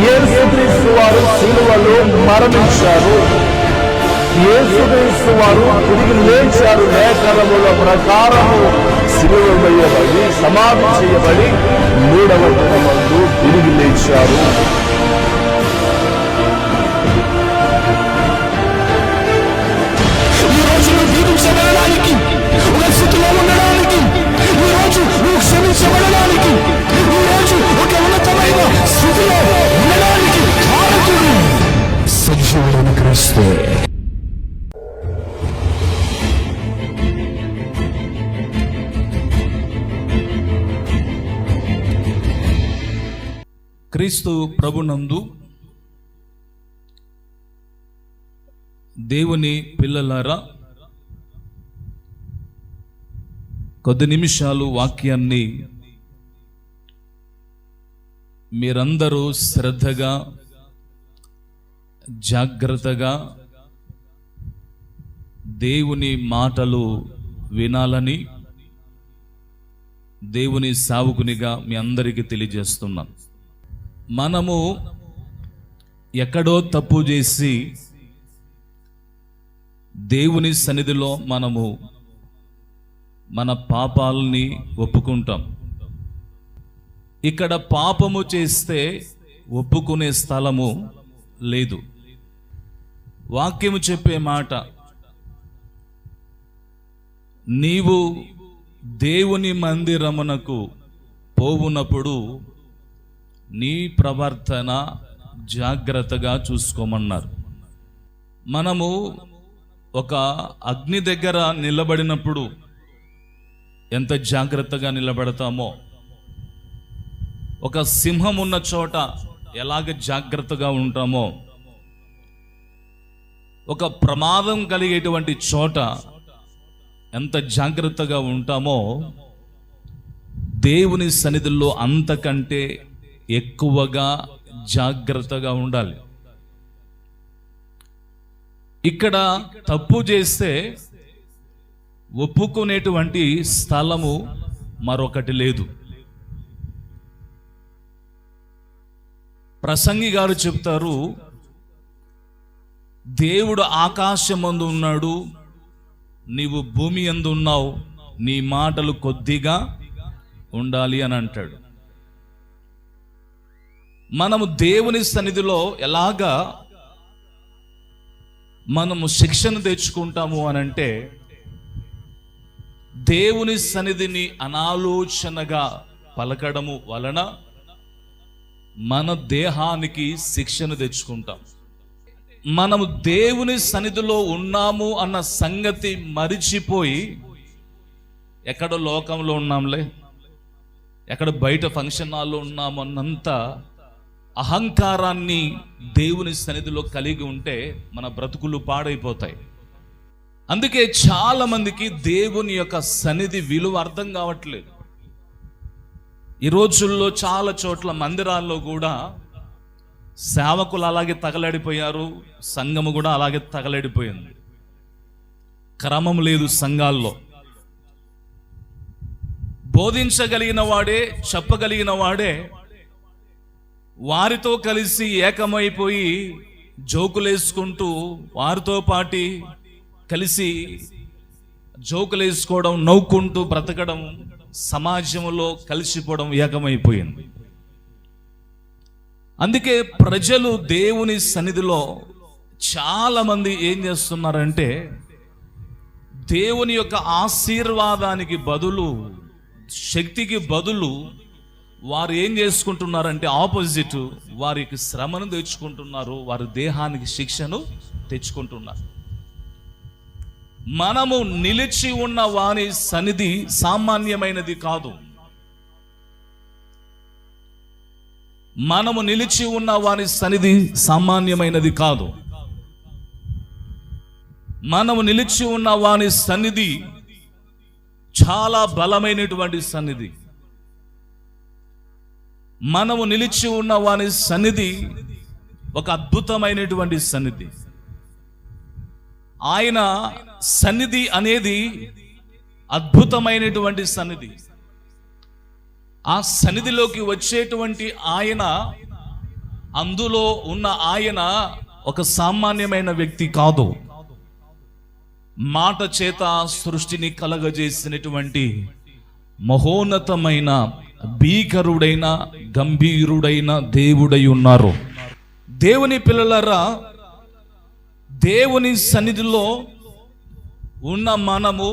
యేసుక్రీస్తు వారు సిలువలో మరణించారు, యేసుక్రీస్తు వారు తిరిగి లేచారు. లేఖనముల ప్రకారము సిలువ వేయబడి సమాధి చేయబడి 3వ దినమందు తిరిగి లేచారు. జీవించబడడానికి, ఒక స్థితిలో ఉండడానికి, ఈ రోజు నువ్వు క్షమించబడడానికి, ఈ రోజు ఒక ఉన్నతమైన స్థితిలో ఉండడానికి కారకుడు సజీవుడైన క్రీస్తే. క్రీస్తు ప్రభునందు దేవుని పిల్లలారా, కొద్ది నిమిషాలు వాక్యాన్ని మీరందరూ శ్రద్ధగా జాగ్రత్తగా దేవుని మాటలు వినాలని దేవుని సేవకునిగా మీ అందరికీ తెలియజేస్తున్నాను. మనము ఎక్కడో తప్పు చేసి దేవుని సన్నిధిలో మనము మన పాపాలని ఒప్పుకుంటాం. ఇక్కడ పాపము చేస్తే ఒప్పుకునే స్థలము లేదు. వాక్యము చెప్పే మాట, నీవు దేవుని మందిరమునకు పోవునప్పుడు నీ ప్రవర్తన జాగ్రత్తగా చూసుకోమన్నారు. మనము ఒక అగ్ని దగ్గర నిలబడినప్పుడు ఎంత జాగ్రత్తగా నిలబడతామో, ఒక సింహం ఉన్న చోట ఎలాగ జాగ్రత్తగా ఉంటామో, ఒక ప్రమాదం కలిగేటువంటి చోట ఎంత జాగ్రత్తగా ఉంటామో, దేవుని సన్నిధిలో అంతకంటే ఎక్కువగా జాగ్రత్తగా ఉండాలి. ఇక్కడ తప్పు చేస్తే ఒప్పుకునేటువంటి స్థలము మరొకటి లేదు. ప్రసంగి గారు చెప్తారు, దేవుడు ఆకాశమందు ఉన్నాడు, నీవు భూమి యందు ఉన్నావు, నీ మాటలు కొద్దిగా ఉండాలి అని అంటాడు. మనము దేవుని సన్నిధిలో ఎలాగా మనము శిక్షణ తెచ్చుకుంటాము అనంటే, దేవుని సన్నిధిని అనాలోచనగా పలకడము వలన మన దేహానికి శిక్షణ తెచ్చుకుంటాం. మనము దేవుని సన్నిధిలో ఉన్నాము అన్న సంగతి మరిచిపోయి ఎక్కడో లోకంలో ఉన్నాంలే, ఎక్కడ బయట ఫంక్షన్ హాల్లో ఉన్నాము అన్నంత అహంకారాన్ని దేవుని సన్నిధిలో కలిగి ఉంటే మన బ్రతుకులు పాడైపోతాయి. అందుకే చాలా మందికి దేవుని యొక్క సన్నిధి విలువ అర్థం కావట్లేదు. ఈ రోజుల్లో చాలా చోట్ల మందిరాల్లో కూడా సేవకులు అలాగే తగలడిపోయారు, సంఘము కూడా అలాగే తగలడిపోయింది. క్రమం లేదు సంఘాల్లో. బోధించగలిగిన వాడే, చెప్పగలిగిన వాడే వారితో కలిసి ఏకమైపోయి జోకులేసుకుంటూ వారితో పాటి కలిసి జోకులేసుకోవడం, నవ్వుకుంటూ బ్రతకడం, సమాజంలో కలిసిపోవడం ఏకమైపోయింది. అందుకే ప్రజలు దేవుని సన్నిధిలో చాలా మంది ఏం చేస్తున్నారంటే, దేవుని యొక్క ఆశీర్వాదానికి బదులు, శక్తికి బదులు వారు ఏం చేసుకుంటున్నారంటే ఆపోజిట్, వారికి శ్రమను తెచ్చుకుంటున్నారు, వారి దేహానికి శిక్షను తెచ్చుకుంటున్నారు. మనము నిలిచి ఉన్న వాని సన్నిధి సామాన్యమైనది కాదు. మనము నిలిచి ఉన్న వాని సన్నిధి సామాన్యమైనది కాదు. మనము నిలిచి ఉన్న వాని సన్నిధి చాలా బలమైనటువంటి సన్నిధి. మనము నిలిచి ఉన్న వాని సన్నిధి ఒక అద్భుతమైనటువంటి సన్నిధి. ఆయన సన్నిధి అనేది అద్భుతమైనటువంటి సన్నిధి. ఆ సన్నిధిలోకి వచ్చేటువంటి ఆయన అందులో ఉన్న ఆయన ఒక సామాన్యమైన వ్యక్తి కాదు. మాట చేత సృష్టిని కలగజేసినటువంటి మహోన్నతమైన, భీకరుడైన, గంభీరుడైన దేవుడై ఉన్నారు. దేవుని పిల్లలారా, దేవుని సన్నిధిలో ఉన్న మనము,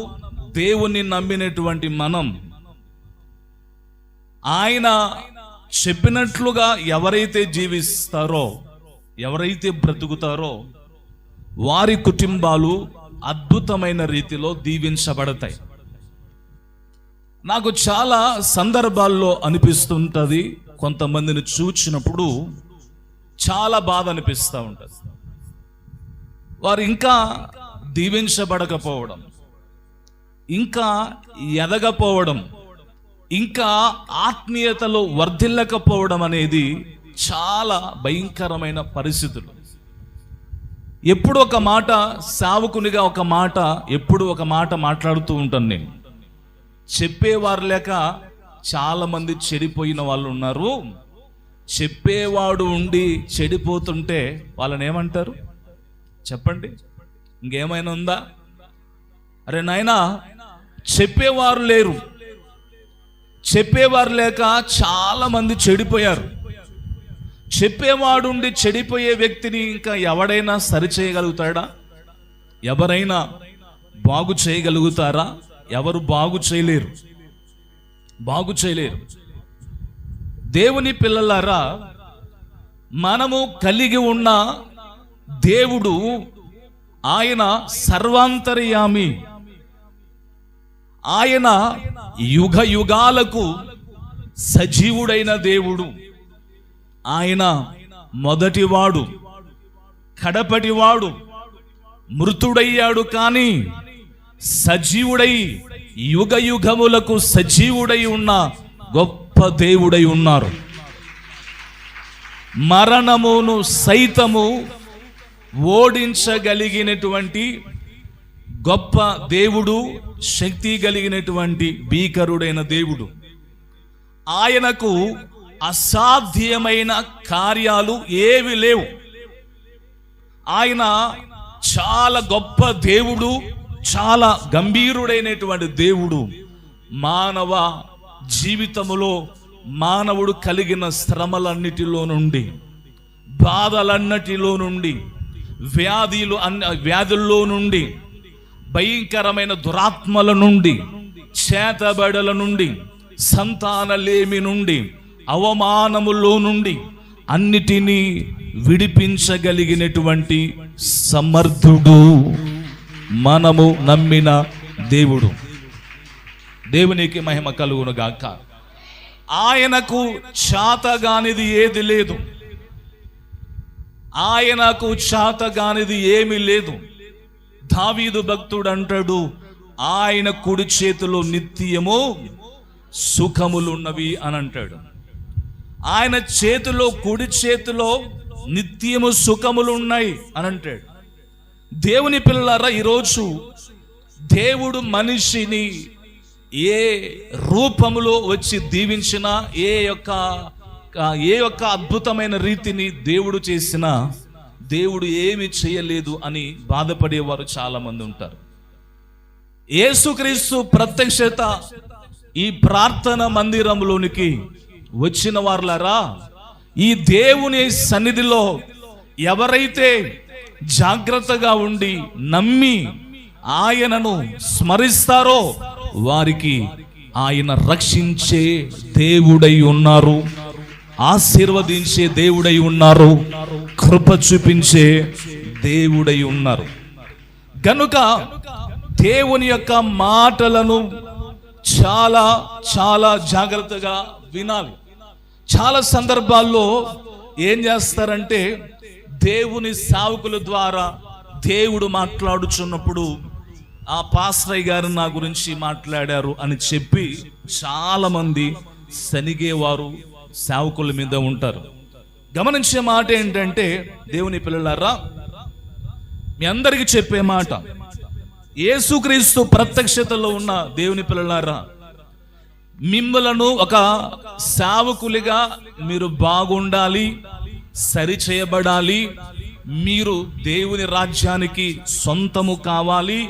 దేవుని నమ్మినటువంటి మనం, ఆయన చెప్పినట్లుగా ఎవరైతే జీవిస్తారో, ఎవరైతే బ్రతుకుతారో వారి కుటుంబాలు అద్భుతమైన రీతిలో దీవించబడతాయి. నాకు చాలా సందర్భాల్లో అనిపిస్తుంటుంది, కొంతమందిని చూచినప్పుడు చాలా బాధ అనిపిస్తూ ఉంటుంది. వారు ఇంకా దీవించబడకపోవడం, ఇంకా ఎదగపోవడం, ఇంకా ఆత్మీయతలో వర్ధిల్లకపోవడం అనేది చాలా భయంకరమైన పరిస్థితులు. ఎప్పుడు ఒక మాట, సేవకునిగా ఒక మాట, ఎప్పుడు ఒక మాట మాట్లాడుతూ ఉంటాను నేను. చెప్పేవారు లేక చాలామంది చెడిపోయిన వాళ్ళు ఉన్నారు. చెప్పేవాడు ఉండి చెడిపోతుంటే వాళ్ళని ఏమంటారు చెప్పండి? ఇంకేమైనా ఉందా? అరే నాయనా, చెప్పేవారు లేరు. చెప్పేవారు లేక చాలా మంది చెడిపోయారు. చెప్పేవాడుండి చెడిపోయే వ్యక్తిని ఇంకా ఎవడైనా సరిచేయగలుగుతాడా? ఎవరైనా బాగు చేయగలుగుతారా? ఎవరు బాగు చేయలేరు, బాగు చేయలేరు. దేవుని పిల్లలారా, మనము కలిగి ఉన్న దేవుడు ఆయన సర్వాంతర్యామి. ఆయన యుగ యుగాలకు సజీవుడైన దేవుడు. ఆయన మొదటివాడు, కడపటివాడు. మృతుడయ్యాడు కానీ సజీవుడై యుగ యుగములకు సజీవుడై ఉన్న గొప్ప దేవుడై ఉన్నారు. మరణమును సైతము ఓడించగలిగినటువంటి గొప్ప దేవుడు, శక్తి కలిగినటువంటి భీకరుడైన దేవుడు. ఆయనకు అసాధ్యమైన కార్యాలు ఏవి లేవు. ఆయన చాలా గొప్ప దేవుడు, చాలా గంభీరుడైనటువంటి దేవుడు. మానవ జీవితములో మానవుడు కలిగిన శ్రమలన్నిటిలో నుండి, బాధలన్నిటిలో నుండి, వ్యాధుల్లో నుండి, భయంకరమైన దురాత్మల నుండి, చేతబడల నుండి, సంతానలేమి నుండి, అవమానములో నుండి అన్నిటినీ విడిపించగలిగినటువంటి సమర్థుడు మనము నమ్మిన దేవుడు. దేవునికి మహిమ కలుగును గాక. ఆయనకు చాతగానిది ఏది లేదు. ఆయనకు చాతగానిది ఏమీ లేదు. దావీదు భక్తుడు అంటాడు, ఆయన కుడి చేతిలో నిత్యము సుఖములున్నవి అని అంటాడు. ఆయన చేతిలో, కుడి చేతిలో నిత్యము సుఖములు ఉన్నాయి అని అంటాడు. దేవుని పిల్లలారా, ఈరోజు దేవుడు మనిషిని ఏ రూపములో వచ్చి దీవించినా, ఏ యొక్క అద్భుతమైన రీతిని దేవుడు చేసినా, దేవుడు ఏమి చేయలేదు అని బాధపడేవారు చాలా మంది ఉంటారు. యేసుక్రీస్తు ప్రత్యక్షత ఈ ప్రార్థన మందిరంలోనికి వచ్చిన వారులారా, ఈ దేవుని సన్నిధిలో ఎవరైతే జాగ్రత్తగా ఉండి నమ్మి ఆయనను స్మరిస్తారో వారికి ఆయన రక్షించే దేవుడై ఉన్నారు, ఆశీర్వదించే దేవుడై ఉన్నారు, కృప చూపించే దేవుడై ఉన్నారు. కనుక దేవుని యొక్క మాటలను చాలా చాలా జాగ్రత్తగా వినాలి. చాలా సందర్భాల్లో ఏం చేస్తారంటే, దేవుని సేవకుల ద్వారా దేవుడు మాట్లాడుచున్నప్పుడు ఆ పాస్టరయ్య గారు నా గురించి మాట్లాడారు అని చెప్పి చాలా మంది సనిగేవారు సేవకుల మీద ఉంటారు. గమనించే మాట ఏంటంటే, దేవుని పిల్లలారా, మీ అందరికీ చెప్పే మాట, యేసుక్రీస్తు ప్రత్యక్షతలో ఉన్న దేవుని పిల్లలారా, మిమ్మలను ఒక సేవకులుగా మీరు బాగుండాలి, సరి చేయబడాలి, మీరు దేవుని రాజ్యానికి సొంతము కావాలి,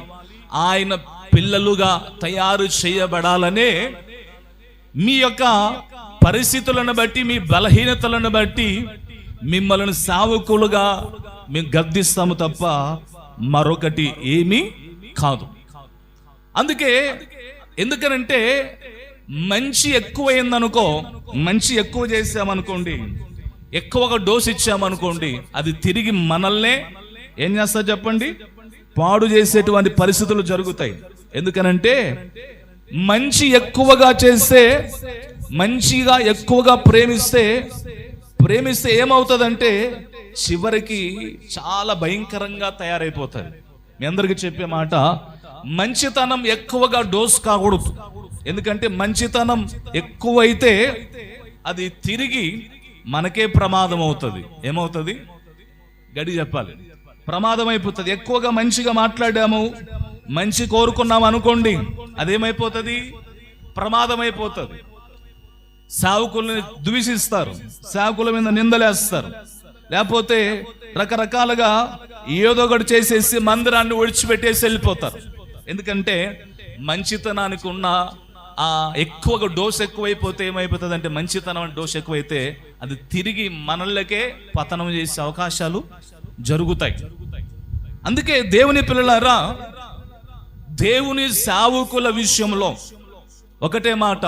ఆయన పిల్లలుగా తయారు చేయబడాలనే మీ యొక్క పరిస్థితులను బట్టి, మీ బలహీనతలను బట్టి మిమ్మల్ని సేవకులుగా మేము గద్దిస్తాము తప్ప మరొకటి ఏమీ కాదు. అందుకే ఎందుకనంటే మంచి ఎక్కువైందనుకో, మంచి ఎక్కువ చేసామనుకోండి, ఎక్కువగా డోస్ ఇచ్చామనుకోండి, అది తిరిగి మనల్నే ఏం చేస్తారు చెప్పండి, పాడు చేసేటువంటి పరిస్థితులు జరుగుతాయి. ఎందుకనంటే మంచి ఎక్కువగా చేస్తే, మంచిగా ఎక్కువగా ప్రేమిస్తే ఏమవుతుందంటే చివరికి చాలా భయంకరంగా తయారైపోతుంది. మీ అందరికీ చెప్పే మాట, మంచితనం ఎక్కువగా డోస్ కాకూడదు. ఎందుకంటే మంచితనం ఎక్కువైతే అది తిరిగి మనకే ప్రమాదం అవుతుంది. ఏమవుతుంది గడి చెప్పాలి, ప్రమాదం అయిపోతుంది. ఎక్కువగా మంచిగా మాట్లాడాము, మంచి కోరుకున్నాం అనుకోండి, అదేమైపోతుంది, ప్రమాదం అయిపోతుంది. సేవకుల్ని ద్వేషిస్తారు, సేవకుల మీద నిందలేస్తారు, లేకపోతే రకరకాలుగా ఏదో ఒకటి చేసేసి మందిరాన్ని విడిచిపెట్టేసి వెళ్ళిపోతారు. ఎందుకంటే మంచితనానికి ఉన్న ఆ ఎక్కువగా డోస్ ఎక్కువైపోతే ఏమైపోతుంది అంటే, మంచితనం డోస్ ఎక్కువైతే అది తిరిగి మనలకే పతనం చేసే అవకాశాలు జరుగుతాయి. అందుకే దేవుని పిల్లలారా, దేవుని సేవకుల విషయంలో ఒకటే మాట,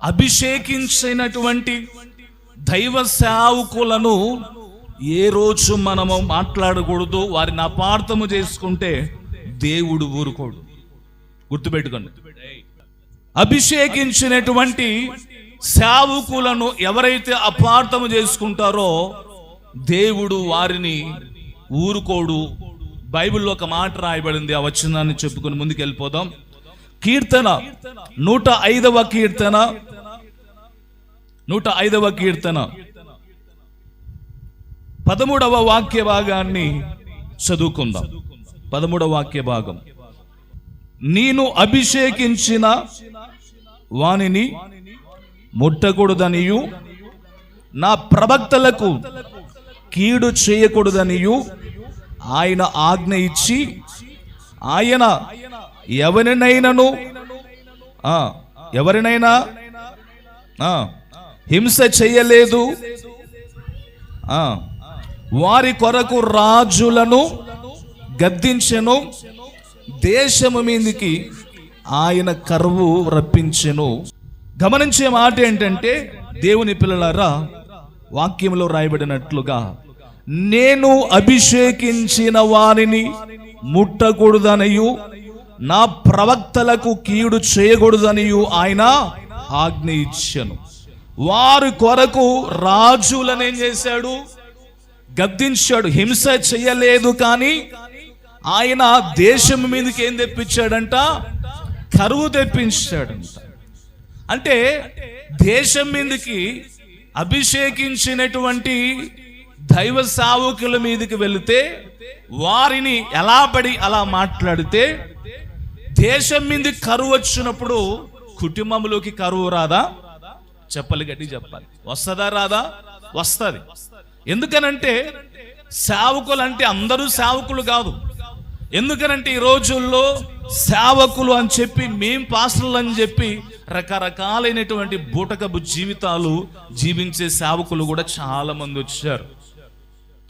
అభిషేకించినటువంటి దైవ సేవకులను ఏ రోజు మనము మాట్లాడకూడదు, వారిని అపార్థము చేసుకుంటే దేవుడు ఊరుకోడు. గుర్తుపెట్టుకోండి, అభిషేకించినటువంటి సేవకులను ఎవరైతే అపార్థము చేసుకుంటారో దేవుడు వారిని ఊరుకోడు. బైబిల్లో ఒక మాట రాయబడింది, ఆ వచనాన్ని చెప్పుకొని ముందుకు వెళ్ళిపోదాం. కీర్తన 105వ కీర్తన 13వ వాక్య భాగాన్ని చదువుకుందాం. 13వ వాక్య భాగం, నేను అభిషేకించిన వానిని ముట్టకూడదనియు, నా ప్రవక్తలకు కీడు చేయకూడదనియు ఆయన ఆజ్ఞ ఇచ్చి, ఆయన ఎవరినైనా హింస చేయలేదు, వారి కొరకు రాజులను గద్దించెను, దేశము మీదికి ఆయన కరువు రప్పించెను. గమనించే మాట ఏంటంటే, దేవుని పిల్లలారా, వాక్యంలో రాయబడినట్లుగా నేను అభిషేకించిన వారిని ముట్టకూడదనియు, నా ప్రవక్తలకు కీడు చేయకూడదనియు ఆయన ఆజ్ఞ ఇచ్చెను. వారి కొరకు రాజులను ఏం చేశాడు, గద్దించాడు. హింస చేయలేదు, కానీ ఆయన దేశం మీదకి ఏం తెప్పించాడంట, కరువు తెప్పించాడంట. అంటే దేశం మీదకి అభిషేకించినటువంటి దైవ సేవకుల మీదకి వెళితే, వారిని ఎలా పడి అలా మాట్లాడితే, దేశం మీద కరువు వచ్చినప్పుడు కుటుంబంలోకి కరువు రాదా? చెప్పాలి, గట్టి చెప్పాలి. వస్తుందా రాదా? వస్తుంది. ఎందుకనంటే సేవకులు అంటే అందరూ సేవకులు కాదు. ఎందుకనంటే ఈ రోజుల్లో సేవకులు అని చెప్పి, మేం పాస్టర్లు అని చెప్పి రకరకాలైనటువంటి బూటకపు జీవితాలు జీవించే సేవకులు కూడా చాలా మంది వచ్చారు.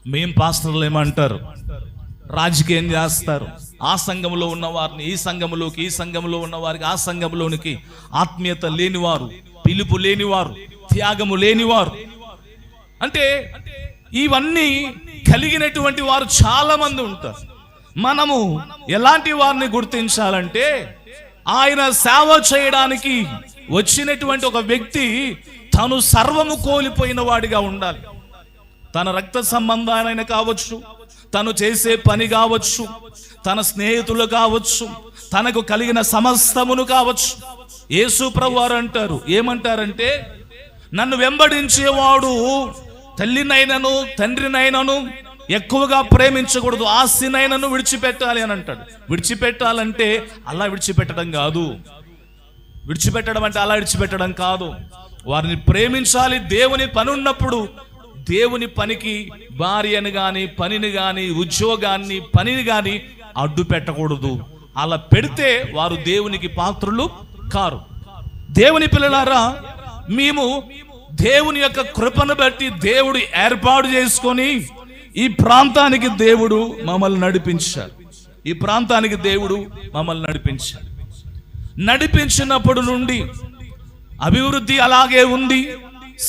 మేం పాస్టర్లు ఏమంటారు, రాజకీయం చేస్తారు. ఆ సంఘంలో ఉన్న వారిని ఈ సంఘంలోకి, ఈ సంఘంలో ఉన్న వారికి ఆ సంఘంలోనికి, ఆత్మీయత లేనివారు, పిలుపు లేనివారు, త్యాగము లేనివారు, అంటే ఇవన్నీ కలిగినటువంటి వారు చాలా మంది ఉంటారు. మనము ఎలాంటి వారిని గుర్తించాలంటే, ఆయన సేవ చేయడానికి వచ్చినటువంటి ఒక వ్యక్తి తను సర్వము కోల్పోయిన వాడిగా ఉండాలి. తన రక్త సంబంధాలైన కావచ్చు, తను చేసే పని కావచ్చు, తన స్నేహితులు కావచ్చు, తనకు కలిగిన సమస్తమును కావచ్చు. యేసు ప్రభువారు అంటారు, ఏమంటారంటే, నన్ను వెంబడించేవాడు తల్లినైనను తండ్రినైనను ఎక్కువగా ప్రేమించకూడదు, ఆస్తినైనను విడిచిపెట్టాలి అని అంటాడు. విడిచిపెట్టాలంటే అలా విడిచిపెట్టడం కాదు. విడిచిపెట్టడం అంటే అలా విడిచిపెట్టడం కాదు. వారిని ప్రేమించాలి. దేవుని పని ఉన్నప్పుడు దేవుని పనికి భార్యను గాని, పనిని గాని, ఉద్యోగాన్ని, పనిని గాని అడ్డు పెట్టకూడదు. అలా పెడితే వారు దేవునికి పాత్రులు కారు. దేవుని పిల్లలారా, మేము దేవుని యొక్క కృపను బట్టి దేవుడు ఏర్పాటు చేసుకొని ఈ ప్రాంతానికి దేవుడు మమ్మల్ని నడిపించారు. ఈ ప్రాంతానికి దేవుడు మమ్మల్ని నడిపించారు. నడిపించినప్పుడు నుండి అభివృద్ధి అలాగే ఉంది,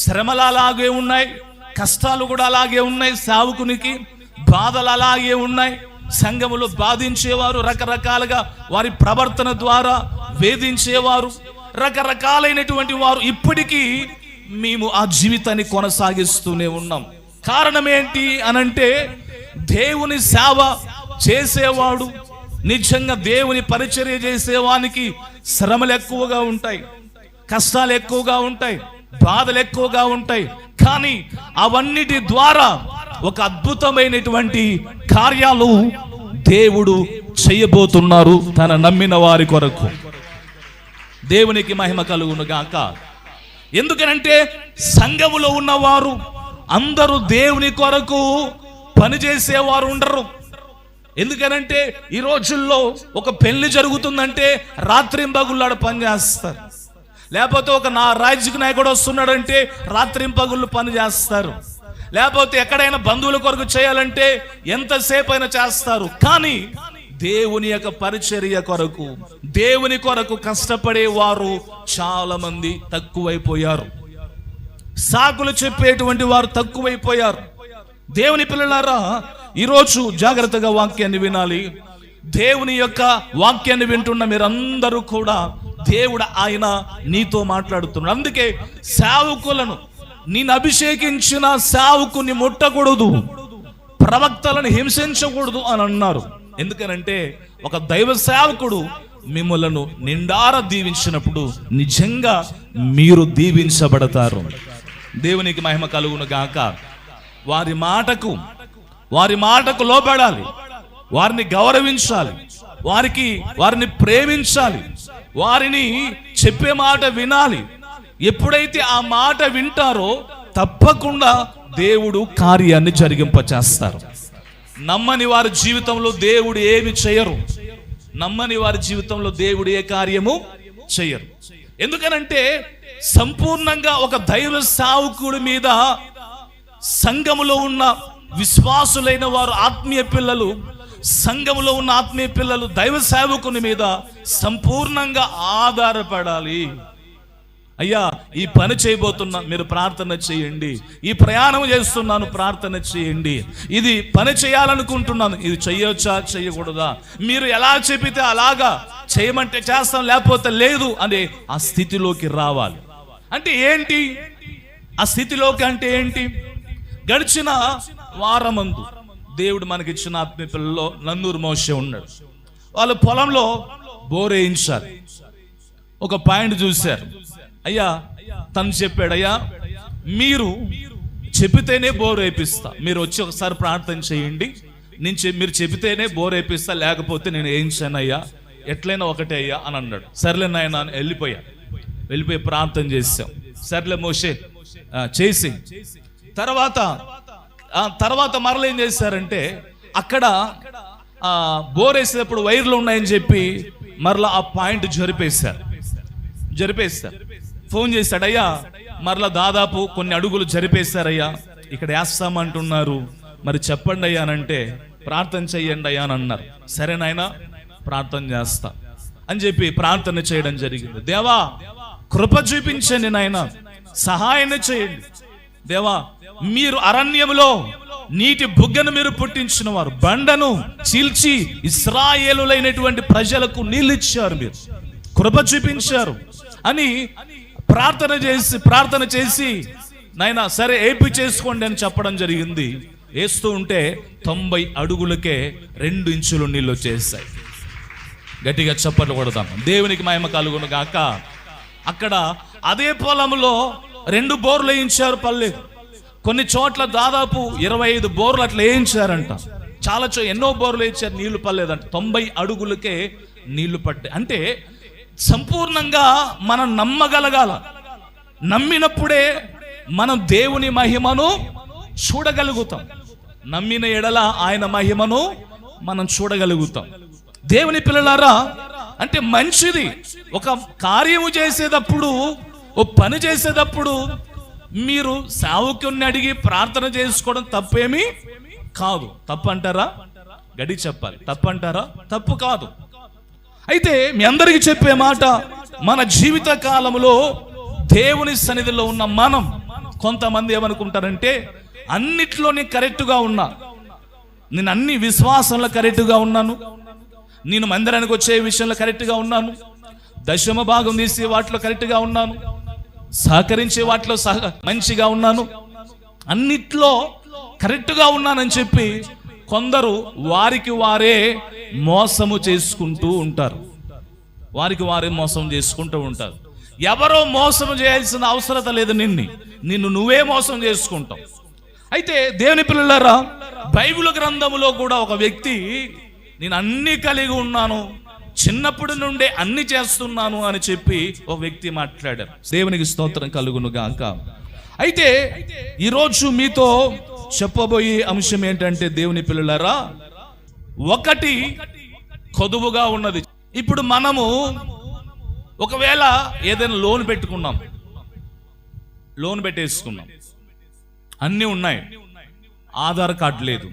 శ్రమలు అలాగే ఉన్నాయి, కష్టాలు కూడా అలాగే ఉన్నాయి, సేవకునికి బాధలు అలాగే ఉన్నాయి. సంఘములో బాధించేవారు, రకరకాలుగా వారి ప్రవర్తన ద్వారా వేధించేవారు, రకరకాలైనటువంటి వారు. ఇప్పటికీ మేము ఆ జీవితాన్ని కొనసాగిస్తూనే ఉన్నాం. కారణం ఏంటి అనంటే, దేవుని సేవ చేసేవాడు, నిజంగా దేవుని పరిచర్య చేసేవానికి శ్రమలు ఎక్కువగా ఉంటాయి, కష్టాలు ఎక్కువగా ఉంటాయి, బాధలు ఎక్కువగా ఉంటాయి. కానీ అవన్నిటి ద్వారా ఒక అద్భుతమైనటువంటి కార్యాలు దేవుడు చేయబోతున్నారు తన నమ్మిన వారి కొరకు. దేవునికి మహిమ కలుగును గాక. ఎందుకనంటే సంఘములో ఉన్నవారు అందరూ దేవుని కొరకు పనిచేసేవారు ఉండరు. ఎందుకనంటే ఈ రోజుల్లో ఒక పెళ్లి జరుగుతుందంటే రాత్రింబగుళ్ళాడు పని చేస్తారు. లేకపోతే ఒక రాజకీయ నాయకుడు వస్తున్నాడంటే రాత్రింపగుళ్ళు పని చేస్తారు. లేకపోతే ఎక్కడైనా బంధువుల కొరకు చేయాలంటే ఎంతసేపు అయినా చేస్తారు. కానీ దేవుని యొక్క పరిచర్య కొరకు, దేవుని కొరకు కష్టపడే వారు చాలా మంది తక్కువైపోయారు. సాకులు చెప్పేటువంటి వారు తక్కువైపోయారు. దేవుని పిల్లలారా, ఈరోజు జాగ్రత్తగా వాక్యాన్ని వినాలి. దేవుని యొక్క వాక్యాన్ని వింటున్న మీరందరూ కూడా దేవుడు ఆయన నీతో మాట్లాడుతున్నాడు. అందుకే సేవకులను, నేను అభిషేకించిన సేవకుని ముట్టకూడదు, ప్రవక్తలను హింసించకూడదు అని అన్నారు. ఎందుకనంటే ఒక దైవ సేవకుడు మిమ్మలను నిండారా దీవించినప్పుడు నిజంగా మీరు దీవించబడతారు. దేవునికి మహిమ కలుగును గాక. వారి మాటకు లోబడాలి, వారిని గౌరవించాలి, వారిని ప్రేమించాలి, వారిని చెప్పే మాట వినాలి. ఎప్పుడైతే ఆ మాట వింటారో తప్పకుండా దేవుడు కార్యాన్ని జరిగింపచేస్తారు. నమ్మని వారి జీవితంలో దేవుడు ఏమి చేయరు. నమ్మని వారి జీవితంలో దేవుడు ఏ కార్యము చేయరు. ఎందుకనంటే సంపూర్ణంగా ఒక దైవ సేవకుడి మీద సంఘములో ఉన్న విశ్వాసులైన వారు, ఆత్మీయ పిల్లలు, సంఘములో ఉన్న ఆత్మీయ పిల్లలు దైవ సేవకుని మీద సంపూర్ణంగా ఆధారపడాలి. అయ్యా, ఈ పని చేయబోతున్నా, మీరు ప్రార్థన చేయండి. ఈ ప్రయాణం చేస్తున్నాను, ప్రార్థన చేయండి. ఇది పని చేయాలనుకుంటున్నాను, ఇది చెయ్యొచ్చా చెయ్యకూడదా, మీరు ఎలా చెప్పితే అలాగా చేయమంటే చేస్తాం, లేకపోతే లేదు అనే ఆ స్థితిలోకి రావాలి. అంటే ఏంటి ఆ స్థితిలోకి? అంటే ఏంటి? గడిచిన వారమందు దేవుడు మనకిచ్చిన ఆత్మీయ పిల్లల్లో నందూరు మోషే ఉన్నాడు. వాళ్ళు పొలంలో బోర్ వేయించారు. ఒక పాయింట్ చూశారు. అయ్యా, తను చెప్పాడు, అయ్యా మీరు చెప్పితేనే బోర్ వేపిస్తా, మీరు వచ్చి ఒకసారి ప్రార్థన చేయండి, మీరు చెప్పితేనే బోర్ వేపిస్తా, లేకపోతే నేను ఏం చేయనయ్యా, ఎట్లయినా ఒకటే అయ్యా అని అన్నాడు. సర్లే నాయన అని వెళ్ళిపోయి ప్రార్థన చేసాం. సర్లే మోషే చేసి తర్వాత మరల ఏం చేశారంటే, అక్కడ బోర్ వేసేటప్పుడు వైర్లు ఉన్నాయని చెప్పి మరలా ఆ పాయింట్ జరిపేశారు. ఫోన్ చేశాడు, అయ్యా మరలా దాదాపు కొన్ని అడుగులు జరిపేశారయ్యా, ఇక్కడ వేస్తామంటున్నారు, మరి చెప్పండి అయ్యా అనంటే ప్రార్థన చెయ్యండి అయ్యా అని అన్నారు. సరే నాయనా ప్రార్థన చేస్తా అని చెప్పి ప్రార్థన చేయడం జరిగింది. దేవా కృప చూపించండి నాయనా, సహాయం చేయండి. దేవా మీరు అరణ్యములో నీటి బుగ్గను మీరు పుట్టించిన వారు, బండను చీల్చి ఇశ్రాయేలులైనటువంటి ప్రజలకు నీళ్ళు ఇచ్చారు, మీరు కృప చూపించారు అని ప్రార్థన చేసి నాయనా సరే ఏపీ చేసుకోండి అని చెప్పడం జరిగింది. వేస్తూ ఉంటే 90 అడుగులకే 2 ఇంచులు నీళ్ళు వచ్చేసాయి. గట్టిగా చప్పట్లు కొడతాం. దేవునికి మహిమ కలుగును గాక. అక్కడ అదే పొలంలో 2 బోర్లు వేయించారు, పర్లేదు. కొన్ని చోట్ల దాదాపు 25 బోర్లు అట్లా వేయించారంట. చాలా ఎన్నో బోర్లు వేయించారు, నీళ్లు పర్లేదంట. 90 అడుగులకే నీళ్లు పట్టాయి. అంటే సంపూర్ణంగా మనం నమ్మగలగాల. నమ్మినప్పుడే మనం దేవుని మహిమను చూడగలుగుతాం. నమ్మిన ఎడల ఆయన మహిమను మనం చూడగలుగుతాం. దేవుని పిల్లలారా, అంటే మంచిది. ఒక కార్యము చేసేటప్పుడు, ఓ పని చేసేటప్పుడు మీరు సేవకుని అడిగి ప్రార్థన చేసుకోవడం తప్పేమీ కాదు. తప్పు అంటారా? గడి చెప్పాలి. తప్పు అంటారా? తప్పు కాదు. అయితే మీ అందరికీ చెప్పే మాట, మన జీవిత కాలంలో దేవుని సన్నిధిలో ఉన్న మనం, కొంతమంది ఏమనుకుంటారంటే అన్నిట్లో నేను కరెక్ట్గా ఉన్నా, నేను అన్ని విశ్వాసంలో కరెక్ట్గా ఉన్నాను, నేను మందిరానికి వచ్చే విషయంలో కరెక్ట్గా ఉన్నాను, దశమ భాగం తీసి వాటిలో కరెక్ట్గా ఉన్నాను, సహకరించే వాటిలో మంచిగా ఉన్నాను, అన్నిట్లో కరెక్ట్గా ఉన్నానని చెప్పి కొందరు వారికి వారే మోసము చేసుకుంటూ ఉంటారు. వారికి వారే మోసం చేసుకుంటూ ఉంటారు. ఎవరో మోసం చేయాల్సిన అవసరత లేదు. నిన్ను నువ్వే మోసం చేసుకుంటావు. అయితే దేవుని పిల్లలారా, బైబిల్ గ్రంథములో కూడా ఒక వ్యక్తి నేను అన్ని కలిగి ఉన్నాను, చిన్నప్పటి నుండే అన్ని చేస్తున్నాను అని చెప్పి ఒక వ్యక్తి మాట్లాడారు. దేవునికి స్తోత్రం కలుగును గాక. అయితే ఈరోజు మీతో చెప్పబోయే అంశం ఏంటంటే దేవుని పిల్లలారా, ఒకటి కొదువుగా ఉన్నది. ఇప్పుడు మనము ఒకవేళ ఏదైనా లోన్ పెట్టుకున్నాం, లోన్ పెట్టేసుకున్నాం, అన్నీ ఉన్నాయి, ఆధార్ కార్డు లేదు.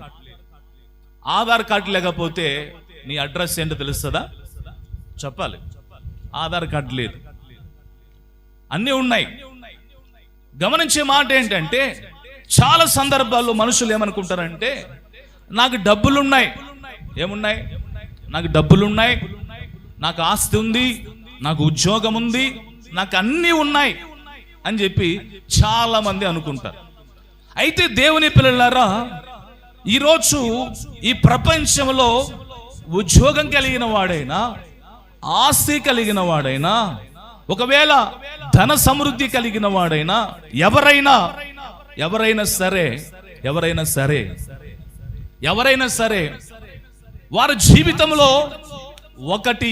ఆధార్ కార్డు లేకపోతే నీ అడ్రస్ ఏంటో తెలుస్తుందా? చెప్పాలి. ఆధార్ కార్డు లేదు, అన్నీ ఉన్నాయి. గమనించే మాట ఏంటంటే, చాలా సందర్భాల్లో మనుషులు ఏమనుకుంటారంటే నాకు డబ్బులున్నాయి. ఏమున్నాయి? నాకు డబ్బులున్నాయి, నాకు ఆస్తి ఉంది, నాకు ఉద్యోగం ఉంది, నాకు అన్నీ ఉన్నాయి అని చెప్పి చాలా మంది అనుకుంటారు. అయితే దేవుని పిల్లలారా, ఈరోజు ఈ ప్రపంచంలో ఉద్యోగం కలిగిన వాడైనా, ఆస్తి కలిగిన వాడైనా, ఒకవేళ ధన సమృద్ధి కలిగిన వాడైనా, ఎవరైనా సరే వారి జీవితంలో ఒకటి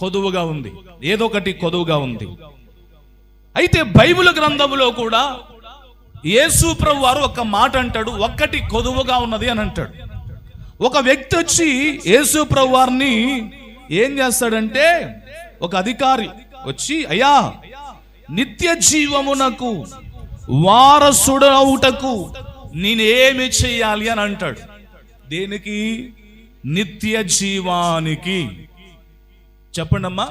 కొదువుగా ఉంది, ఏదో ఒకటి కొదువుగా ఉంది. అయితే బైబిల్ గ్రంథములో కూడా యేసు ప్రభు వారు ఒక మాట అంటాడు, ఒక్కటి కొదువుగా ఉన్నది అని అంటాడు. ఒక వ్యక్తి వచ్చి యేసు ప్రభు వారిని ఏం చేస్తాడంటే, ఒక అధికారి వచ్చి, అయ్యా, నిత్య జీవమునకు వారసుడవుటకు నేనేమి చెయ్యాలి అని అంటాడు. దేనికి? నిత్య జీవానికి. చెప్పండమ్మా.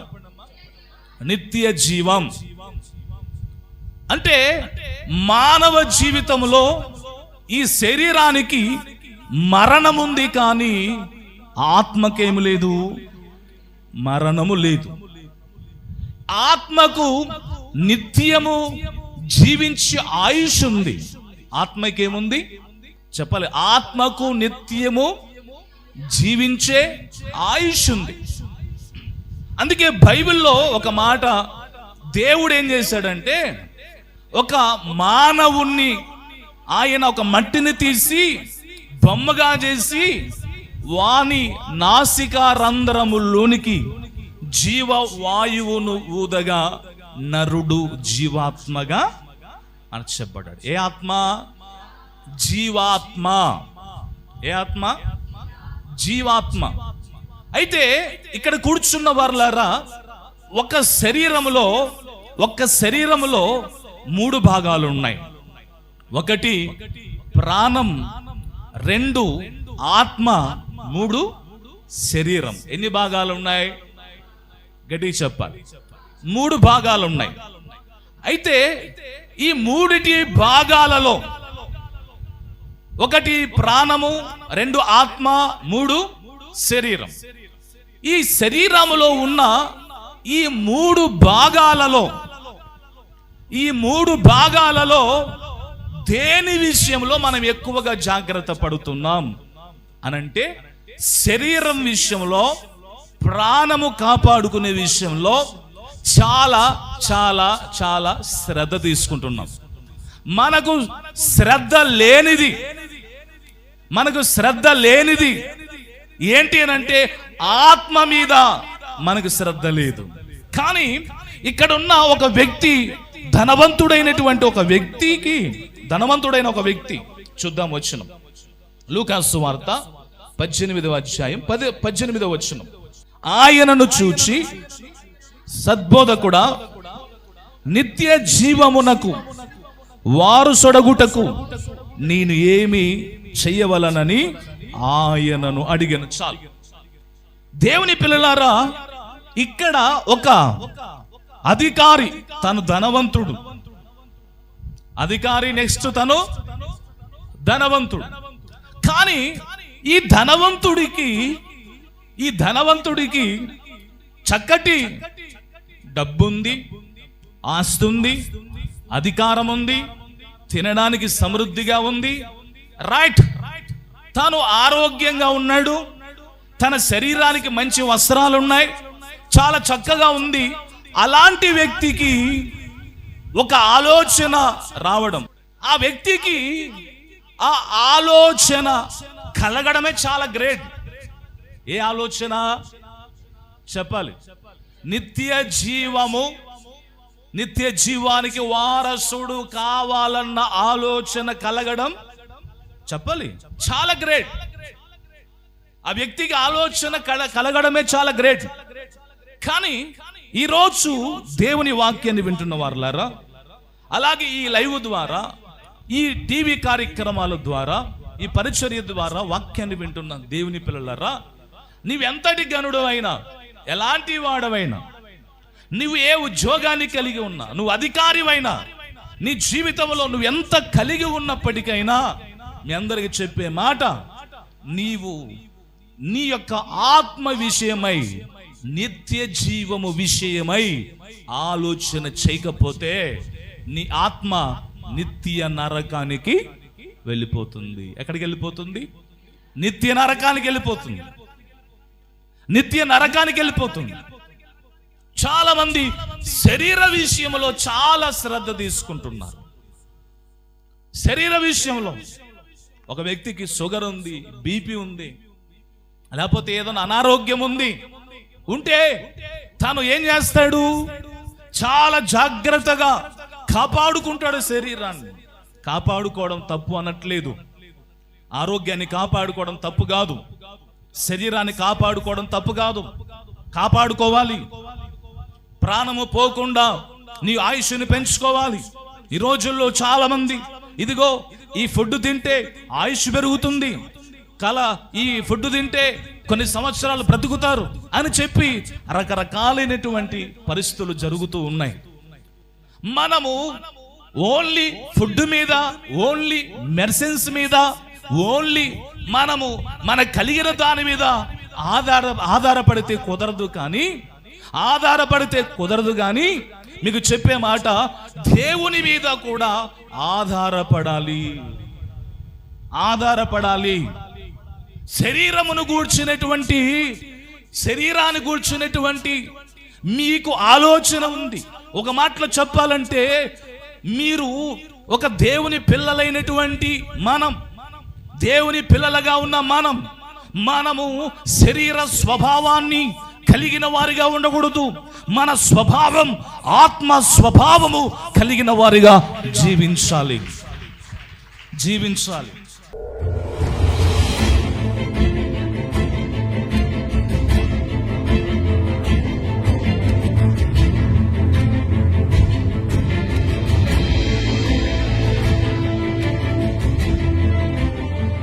నిత్య జీవం అంటే మానవ జీవితంలో ఈ శరీరానికి మరణముంది, కానీ ఆత్మకేమి లేదు, మరణము లేదు. ఆత్మకు నిత్యము జీవించే ఆయుష్ ఉంది. ఆత్మకేముంది? చెప్పాలి. ఆత్మకు నిత్యము జీవించే ఆయుష్ ఉంది. అందుకే బైబిల్లో ఒక మాట, దేవుడు ఏం చేశాడంటే, ఒక మానవుణ్ణి ఆయన ఒక మట్టిని తీసి బొమ్మగా చేసి వాని నాసికా రంధ్రములోనికి జీవవాయువును ఊదగా నరుడు జీవాత్మగా అనర్చబడ్డాడు. ఏ ఆత్మ? జీవాత్మ. ఏ ఆత్మ? జీవాత్మ. అయితే ఇక్కడ కూర్చున్న వారులారా, ఒక శరీరములో 3 భాగాలు ఉన్నాయి. ఒకటి ప్రాణం, 2 ఆత్మ, 3 శరీరం. ఎన్ని భాగాలు ఉన్నాయి? గట్టిగా చెప్పాలి. 3 భాగాలు ఉన్నాయి. అయితే ఈ 3 భాగాలలో ఒకటి ప్రాణము, 2 ఆత్మ, 3 శరీరం. ఈ శరీరములో ఉన్న ఈ 3 భాగాలలో దేని విషయంలో మనం ఎక్కువగా జాగ్రత్త పడుతున్నాం అనంటే, శరీరం విషయంలో, ప్రాణము కాపాడుకునే విషయంలో చాలా చాలా చాలా శ్రద్ధ తీసుకుంటున్నాం. మనకు శ్రద్ధ లేనిది ఏంటి అనంటే, ఆత్మ మీద మనకు శ్రద్ధ లేదు. కానీ ఇక్కడ ఉన్న ఒక వ్యక్తి, ధనవంతుడైన ఒక వ్యక్తి చూద్దాం వచనం. లూకాసు వార్త 18వ అధ్యాయం 18వ వచనం. ఆయనను చూచి సద్బోధకుడా, నిత్య జీవమునకు వారసుడగుటకు నేను ఏమి చెయ్యవలనని ఆయనను అడిగాను. చాలు. దేవుని పిల్లలారా, ఇక్కడ ఒక అధికారి, తను ధనవంతుడు. అధికారి నెక్స్ట్ తను ధనవంతుడు. కానీ ఈ ధనవంతుడికి చక్కటి డబ్బుంది, ఆస్తుంది, అధికారం ఉంది, తినడానికి సమృద్ధిగా ఉంది. రైట్. తాను ఆరోగ్యంగా ఉన్నాడు, తన శరీరానికి మంచి వస్త్రాలు ఉన్నాయి, చాలా చక్కగా ఉంది. అలాంటి వ్యక్తికి ఒక ఆలోచన రావడం, ఆ వ్యక్తికి ఆ ఆలోచన కలగడమే చాలా గ్రేట్. ఏ ఆలోచన చెప్పాలి? నిత్య జీవానికి వారసుడు కావాలన్న ఆలోచన కలగడం చెప్పాలి, చాలా గ్రేట్. ఆ వ్యక్తికి ఆలోచన కలగడమే చాలా గ్రేట్. కానీ ఈరోజు దేవుని వాక్యాన్ని వింటున్న వారులారా, అలాగే ఈ లైవ్ ద్వారా, ఈ టీవీ కార్యక్రమాల ద్వారా, ఈ పరిచర్య ద్వారా వాక్యాన్ని వింటున్న దేవుని పిల్లలారా, నీవెంతటి గనుడు అయినా, ఎలాంటి వాడవైనా, నువ్వు ఏ ఉద్యోగాన్ని కలిగి ఉన్నా, నువ్వు అధికారివైనా, నీ జీవితంలో నువ్వు ఎంత కలిగి ఉన్నప్పటికైనా మీ అందరికి చెప్పే మాట, నీవు నీ యొక్క ఆత్మ విషయమై, నిత్య జీవము విషయమై ఆలోచన చేయకపోతే నీ ఆత్మ నిత్య నరకానికి వెళ్ళిపోతుంది. ఎక్కడికి వెళ్ళిపోతుంది? నిత్య నరకానికి వెళ్ళిపోతుంది. నిత్య నరకానికి వెళ్ళిపోతుంది. చాలా మంది శరీర విషయంలో చాలా శ్రద్ధ తీసుకుంటున్నారు. శరీర విషయంలో ఒక వ్యక్తికి షుగర్ ఉంది, బీపీ ఉంది, లేకపోతే ఏదైనా అనారోగ్యం ఉంటే తాను ఏం చేస్తాడు? చాలా జాగ్రత్తగా కాపాడుకుంటాడు శరీరాన్ని. కాపాడుకోవడం తప్పు అనట్లేదు, ఆరోగ్యాన్ని కాపాడుకోవడం తప్పు కాదు, శరీరాన్ని కాపాడుకోవడం తప్పు కాదు, కాపాడుకోవాలి. ప్రాణము పోకుండా నీ ఆయుష్ని పెంచుకోవాలి. ఈ రోజుల్లో చాలా మంది ఇదిగో ఈ ఫుడ్ తింటే ఆయుష్ పెరుగుతుంది, ఈ ఫుడ్ తింటే కొన్ని సంవత్సరాలు బ్రతుకుతారు అని చెప్పి రకరకాలైనటువంటి పరిస్థితులు జరుగుతూ ఉన్నాయి. మనము ఓన్లీ ఫుడ్ మీద, ఓన్లీ మెడిసిన్స్ మీద, ఓన్లీ మనము మన కలిగిన దాని మీద ఆధారపడితే కుదరదు. కానీ మీకు చెప్పే మాట, దేవుని మీద కూడా ఆధారపడాలి. శరీరాన్ని గూర్చినటువంటి మీకు ఆలోచన ఉంది. ఒక మాటలో చెప్పాలంటే, మీరు ఒక దేవుని పిల్లలైనటువంటి దేవుని పిల్లలుగా ఉన్న మనము శరీర స్వభావాన్ని కలిగిన వారిగా ఉండకూడదు. మన స్వభావం ఆత్మ స్వభావము కలిగిన వారిగా జీవించాలి.